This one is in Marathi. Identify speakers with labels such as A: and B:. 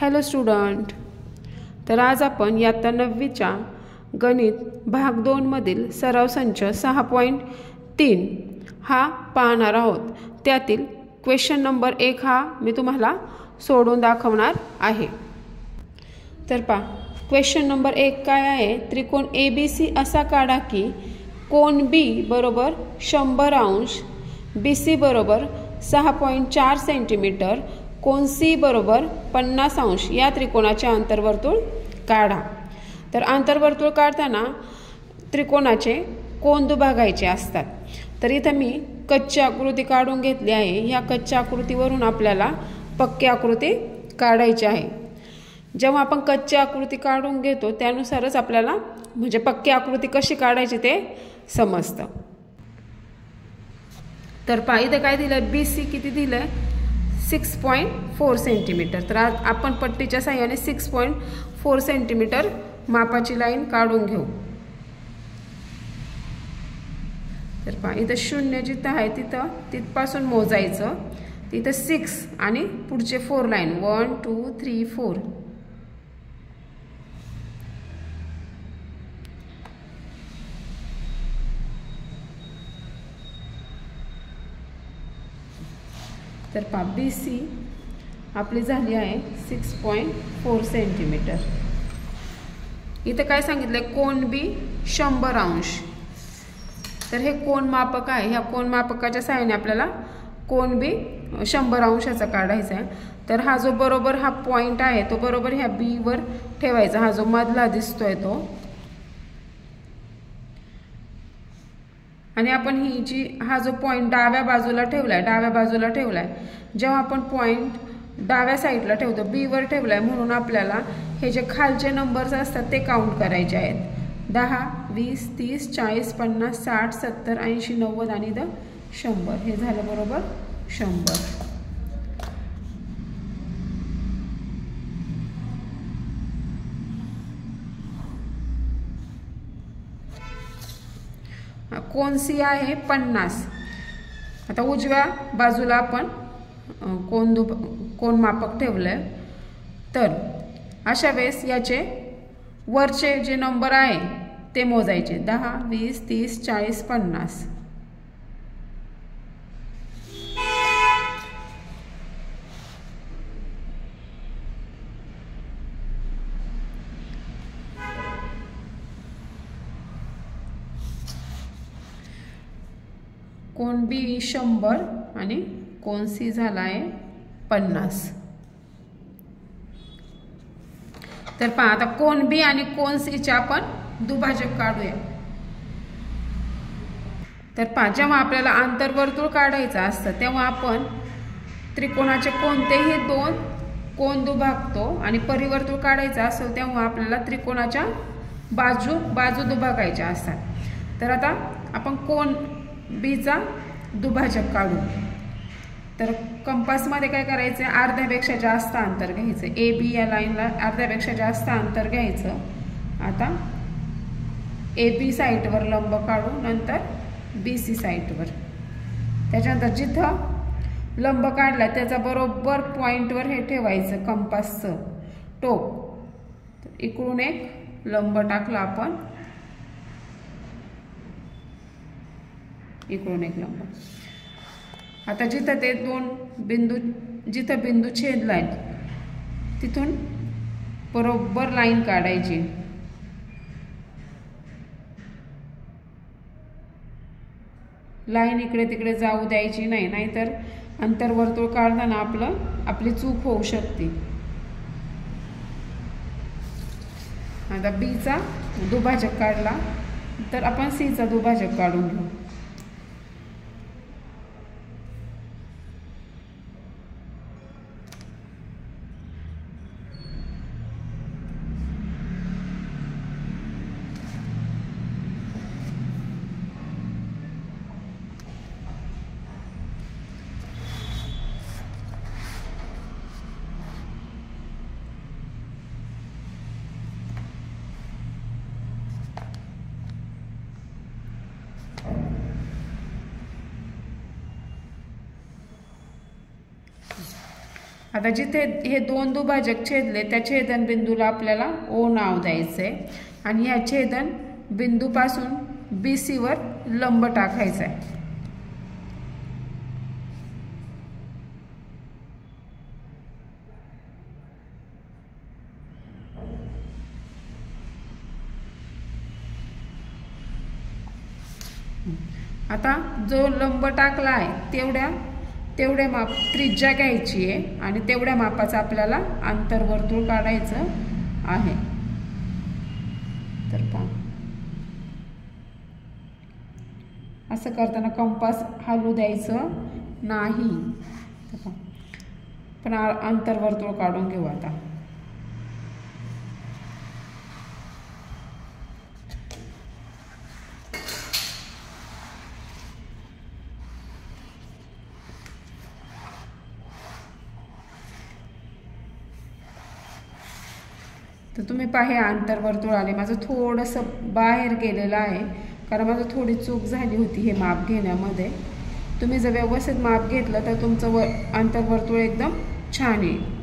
A: हॅलो स्टुडंट, तर आज आपण इयत्ता 9वीच्या गणित भाग 2 मधील सराव संच 6.3 हा पाहणार आहोत। त्यातील क्वेश्चन नंबर 1 हा मी तुम्हाला सोडून दाखवणार आहे। तर पहा, क्वेश्चन नंबर 1 काय आहे? त्रिकोण ABC असा काढा की कोन B बरोबर 100 अंश, BC बरोबर 6.4 सेंटीमीटर, कोन C बरोबर 50 अंश या त्रिकोणाचे अंतर्वर्तुळ काढा। तर अंतर्वर्तुळ काढताना त्रिकोणाचे कोन दुभागायचे असतात। तर इथं मी कच्ची आकृती काढून घेतली आहे। या कच्च्या आकृतीवरून आपल्याला पक्की आकृती काढायची आहे। जेव्हा आपण कच्ची आकृती काढून घेतो त्यानुसारच आपल्याला म्हणजे पक्की आकृती कशी काढायची ते समजतं। तर पहा, इथं काय दिलं? BC किती दिलंय? 6.4 सेंटीमीटर। तर आज आपण पट्टीच्या साहाय्याने 6.4 सेंटीमीटर मापाची लाईन काढून घेऊ। तर पहा, इथं 0 जिथं आहे तिथपासून मोजायचं। तिथं 6 आणि पुढचे 4 लाईन 1 2 3 4। तर पहा, BC आपली झाली आहे 6.4 सेंटीमीटर। इथं काय सांगितलंय? कोन B 100 अंश। तर हे कोन मापक आहे। ह्या कोन मापकाच्या सहाय्याने आपल्याला कोन B 100 अंशाचा काढायचा आहे। तर हा जो बरोबर हा पॉइंट आहे तो बरोबर ह्या B वर ठेवायचा। हा जो मधला दिसतोय तो, आणि आपण हा जो पॉइंट डाव्या बाजूला ठेवलाय, जेव्हा आपण पॉइंट डाव्या साईडला ठेवतो B वर ठेवलाय, म्हणून आपल्याला हे जे खालचे नंबर्स असतात ते काउंट करायचे आहेत। 10 20 30 40 50 60 70 80 90 आणि 100। हे झालं बरोबर 100। कोन C आहे 50। आता उजव्या बाजूला आपण कोन मापक ठेवलंय। तर अशा वेळेस याचे वरचे जे नंबर आहे ते मोजायचे। 10 20 30 40 50। कोन B 100 आणि कोन C झाला आहे 50। तर पहा, आता कोन B आणि कोन C चे आपण दुभाजक काढूया। तर पहा, जेव्हा आपल्याला आंतरवर्तुळ काढायचं असतं तेव्हा आपण त्रिकोणाचे कोणतेही 2 कोन दुभागतो, आणि परिवर्तुळ काढायचं असेल तेव्हा आपल्याला त्रिकोणाच्या बाजू दुभागायच्या असतात। तर आता आपण कोन B चा दुभाजक काढू। तर कंपासमध्ये काय करायचं? अर्ध्यापेक्षा जास्त अंतर घ्यायचं। AB या लाईनला अर्ध्यापेक्षा जास्त अंतर घ्यायचं। आता AB साईडवर लंब काढू, नंतर BC साईडवर। त्याच्यानंतर जिथं लंब काढला त्याचा बरोबर पॉइंटवर हे ठेवायचं कंपासचं टोक। इकडून एक लंब टाकला आपण, इकडून एक लंब। आता जिथं ते जिथं बिंदू छेदलाय तिथून बरोबर लाईन काढायची। लाईन इकडे तिकडे जाऊ द्यायची नाही, नाहीतर अंतर्वर्तुळ काढताना आपली चूक होऊ शकते। आता B चा दुभाजक काढला, तर आपण C चा दुभाजक काढून घेऊ। आता जिथे हे दोन दुभाजक छेदले त्या छेदनबिंदूला आपल्याला ओ नाव द्यायचं आहे आणि या छेदन बिंदूपासून BC वर लंब टाकायचा आहे. आता जो लंब टाकला आहे तेवढ्या माप त्रिज्या घ्यायची आहे आणि तेवढ्या मापाचं आपल्याला अंतर्वर्तुळ काढायचं आहे. तर पहा, असं करताना कंपास हलू द्यायचं नाही. पण अंतर्वर्तुळ काढून घेऊ आता. तर तुम्ही पहा, हे अंतर्वर्तुळ आले. माझं थोडंसं बाहेर गेलेलं आहे कारण माझं थोडी चूक झाली होती हे माप घेण्यामध्ये. तुम्ही जर व्यवस्थित माप घेतलं तर तुमचं अंतर्वर्तुळ एकदम छान येईल.